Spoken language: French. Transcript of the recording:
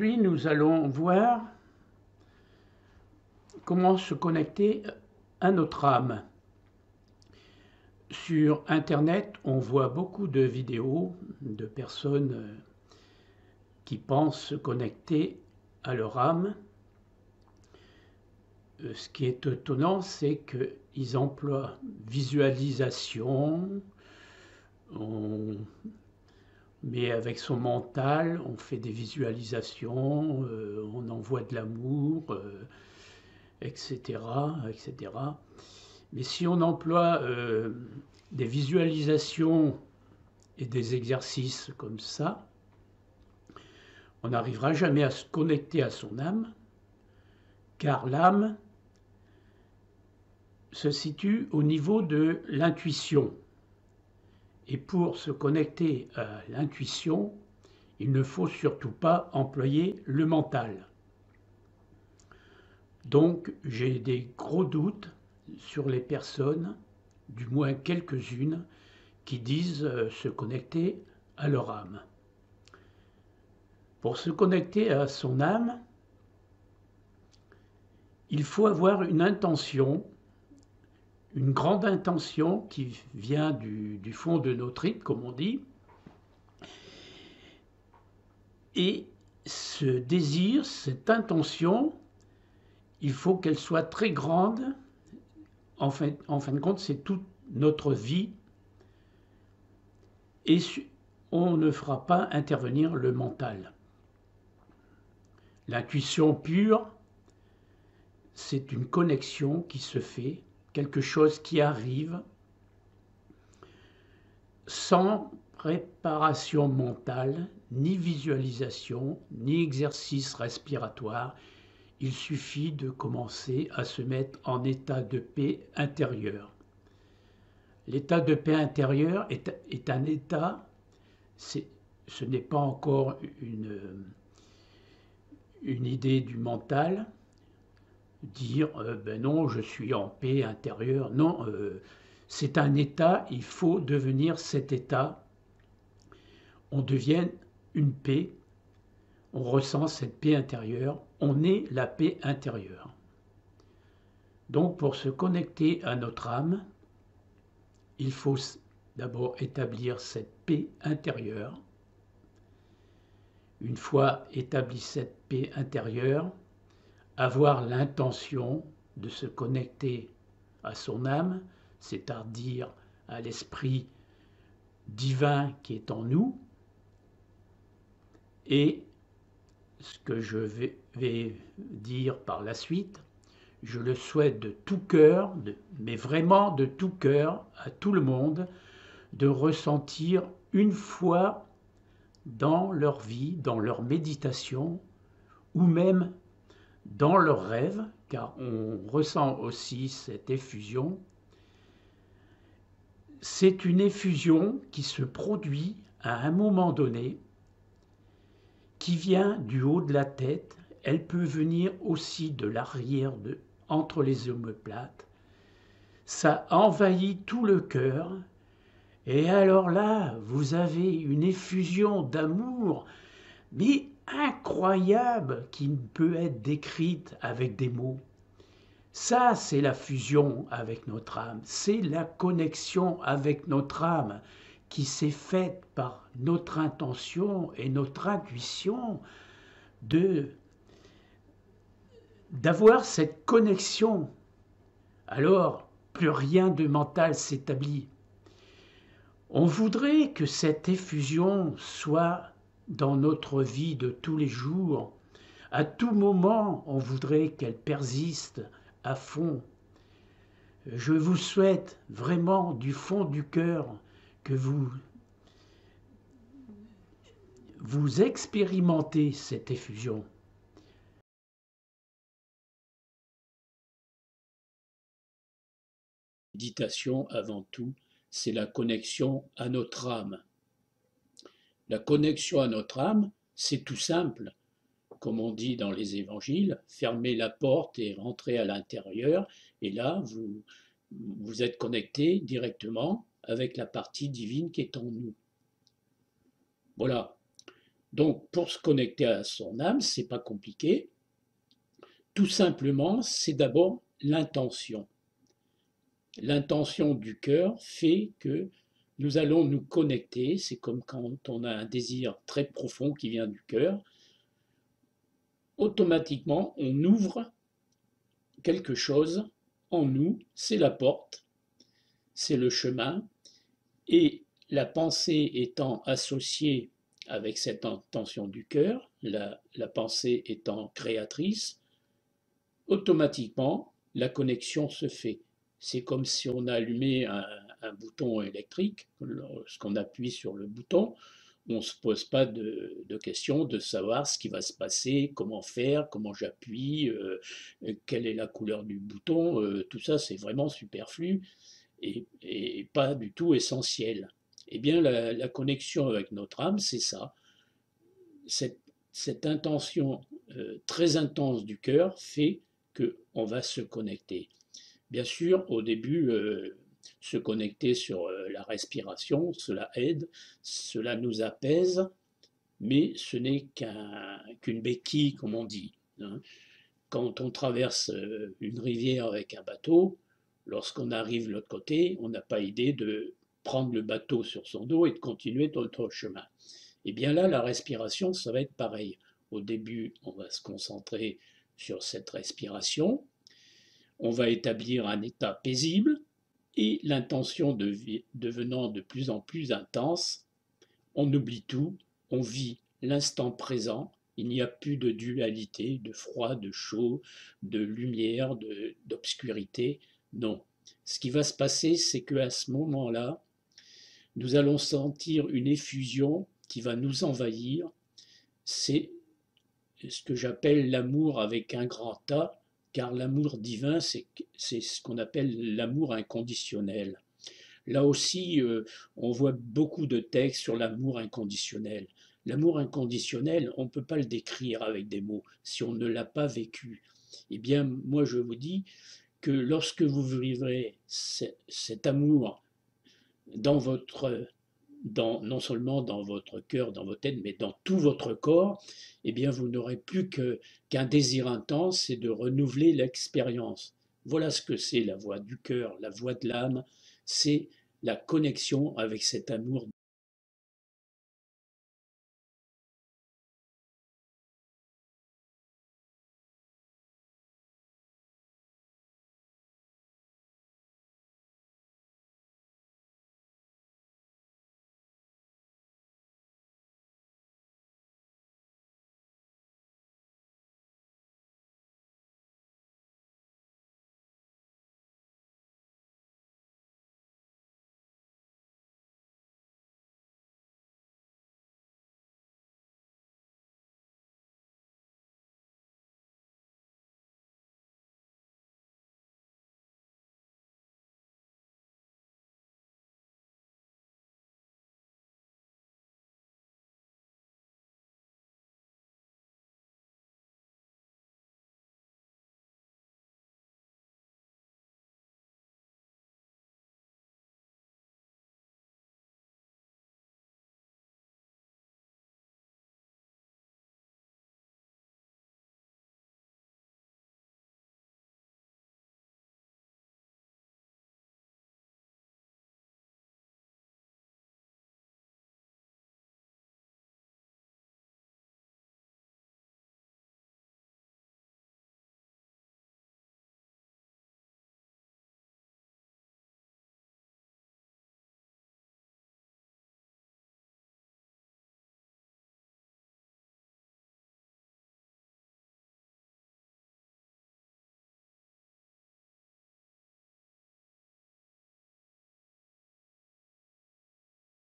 Aujourd'hui, nous allons voir comment se connecter à notre âme. Sur Internet, on voit beaucoup de vidéos de personnes qui pensent se connecter à leur âme. Ce qui est étonnant, c'est qu'ils emploient visualisation, mais avec son mental, on fait des visualisations, on envoie de l'amour, etc., etc. Mais si on emploie des visualisations et des exercices comme ça, on n'arrivera jamais à se connecter à son âme, car l'âme se situe au niveau de l'intuition. Et pour se connecter à l'intuition, il ne faut surtout pas employer le mental. Donc j'ai des gros doutes sur les personnes, du moins quelques-unes, qui disent se connecter à leur âme. Pour se connecter à son âme, il faut avoir une intention, une grande intention qui vient du fond de nos tripes, comme on dit. Et ce désir, cette intention, il faut qu'elle soit très grande. En fin de compte, c'est toute notre vie. Et on ne fera pas intervenir le mental. L'intuition pure, c'est une connexion qui se fait, quelque chose qui arrive sans préparation mentale, ni visualisation, ni exercice respiratoire. Il suffit de commencer à se mettre en état de paix intérieure. L'état de paix intérieure est un état, ce n'est pas encore une idée du mental, dire ben non, je suis en paix intérieure. Non, c'est un état, il faut devenir cet état. On devient une paix, on ressent cette paix intérieure, on est la paix intérieure. Donc pour se connecter à notre âme, il faut d'abord établir cette paix intérieure. Une fois établie cette paix intérieure, avoir l'intention de se connecter à son âme, c'est-à-dire à l'esprit divin qui est en nous. Et ce que je vais dire par la suite, je le souhaite de tout cœur, mais vraiment de tout cœur, à tout le monde, de ressentir une fois dans leur vie, dans leur méditation, ou même dans leurs rêves, car on ressent aussi cette effusion. C'est une effusion qui se produit à un moment donné, qui vient du haut de la tête. Elle peut venir aussi de l'arrière, entre les omoplates. Ça envahit tout le cœur. Et alors là, vous avez une effusion d'amour, mais incroyable, qui ne peut être décrite avec des mots. Ça, c'est la fusion avec notre âme, c'est la connexion avec notre âme qui s'est faite par notre intention et notre intuition d'avoir cette connexion. Alors, plus rien de mental s'établit. On voudrait que cette effusion soit dans notre vie de tous les jours. À tout moment, on voudrait qu'elle persiste à fond. Je vous souhaite vraiment du fond du cœur que vous expérimentez cette effusion. Méditation, avant tout, c'est la connexion à notre âme. La connexion à notre âme, c'est tout simple. Comme on dit dans les évangiles, fermez la porte et rentrez à l'intérieur, et là, vous êtes connecté directement avec la partie divine qui est en nous. Voilà. Donc, pour se connecter à son âme, c'est pas compliqué. Tout simplement, c'est d'abord l'intention. L'intention du cœur fait que nous allons nous connecter. C'est comme quand on a un désir très profond qui vient du cœur. Automatiquement, on ouvre quelque chose en nous, c'est la porte, c'est le chemin, et la pensée étant associée avec cette intention du cœur, la pensée étant créatrice, automatiquement, la connexion se fait. C'est comme si on allumait un bouton électrique, lorsqu'on appuie sur le bouton, on ne se pose pas de questions de savoir ce qui va se passer, comment faire, comment j'appuie, quelle est la couleur du bouton, tout ça c'est vraiment superflu et pas du tout essentiel. Eh bien la connexion avec notre âme, c'est ça, cette, cette intention très intense du cœur fait qu'on va se connecter. Bien sûr, au début, se connecter sur la respiration, cela aide, cela nous apaise, mais ce n'est qu'une béquille, comme on dit, hein. Quand on traverse une rivière avec un bateau, lorsqu'on arrive de l'autre côté, on n'a pas idée de prendre le bateau sur son dos et de continuer notre chemin. Et bien là, la respiration, ça va être pareil. Au début, on va se concentrer sur cette respiration, on va établir un état paisible et l'intention devenant de plus en plus intense, on oublie tout, on vit l'instant présent, il n'y a plus de dualité, de froid, de chaud, de lumière, d'obscurité. Non. Ce qui va se passer, c'est qu'à ce moment-là, nous allons sentir une effusion qui va nous envahir. C'est ce que j'appelle l'amour avec un grand A, car l'amour divin, c'est ce qu'on appelle l'amour inconditionnel. Là aussi, on voit beaucoup de textes sur l'amour inconditionnel. L'amour inconditionnel, on ne peut pas le décrire avec des mots si on ne l'a pas vécu. Eh bien, moi, je vous dis que lorsque vous vivrez cet amour dans votre, non seulement dans votre cœur, dans votre tête, mais dans tout votre corps, eh bien, vous n'aurez plus qu'un désir intense, c'est de renouveler l'expérience. Voilà ce que c'est la voix du cœur, la voix de l'âme, c'est la connexion avec cet amour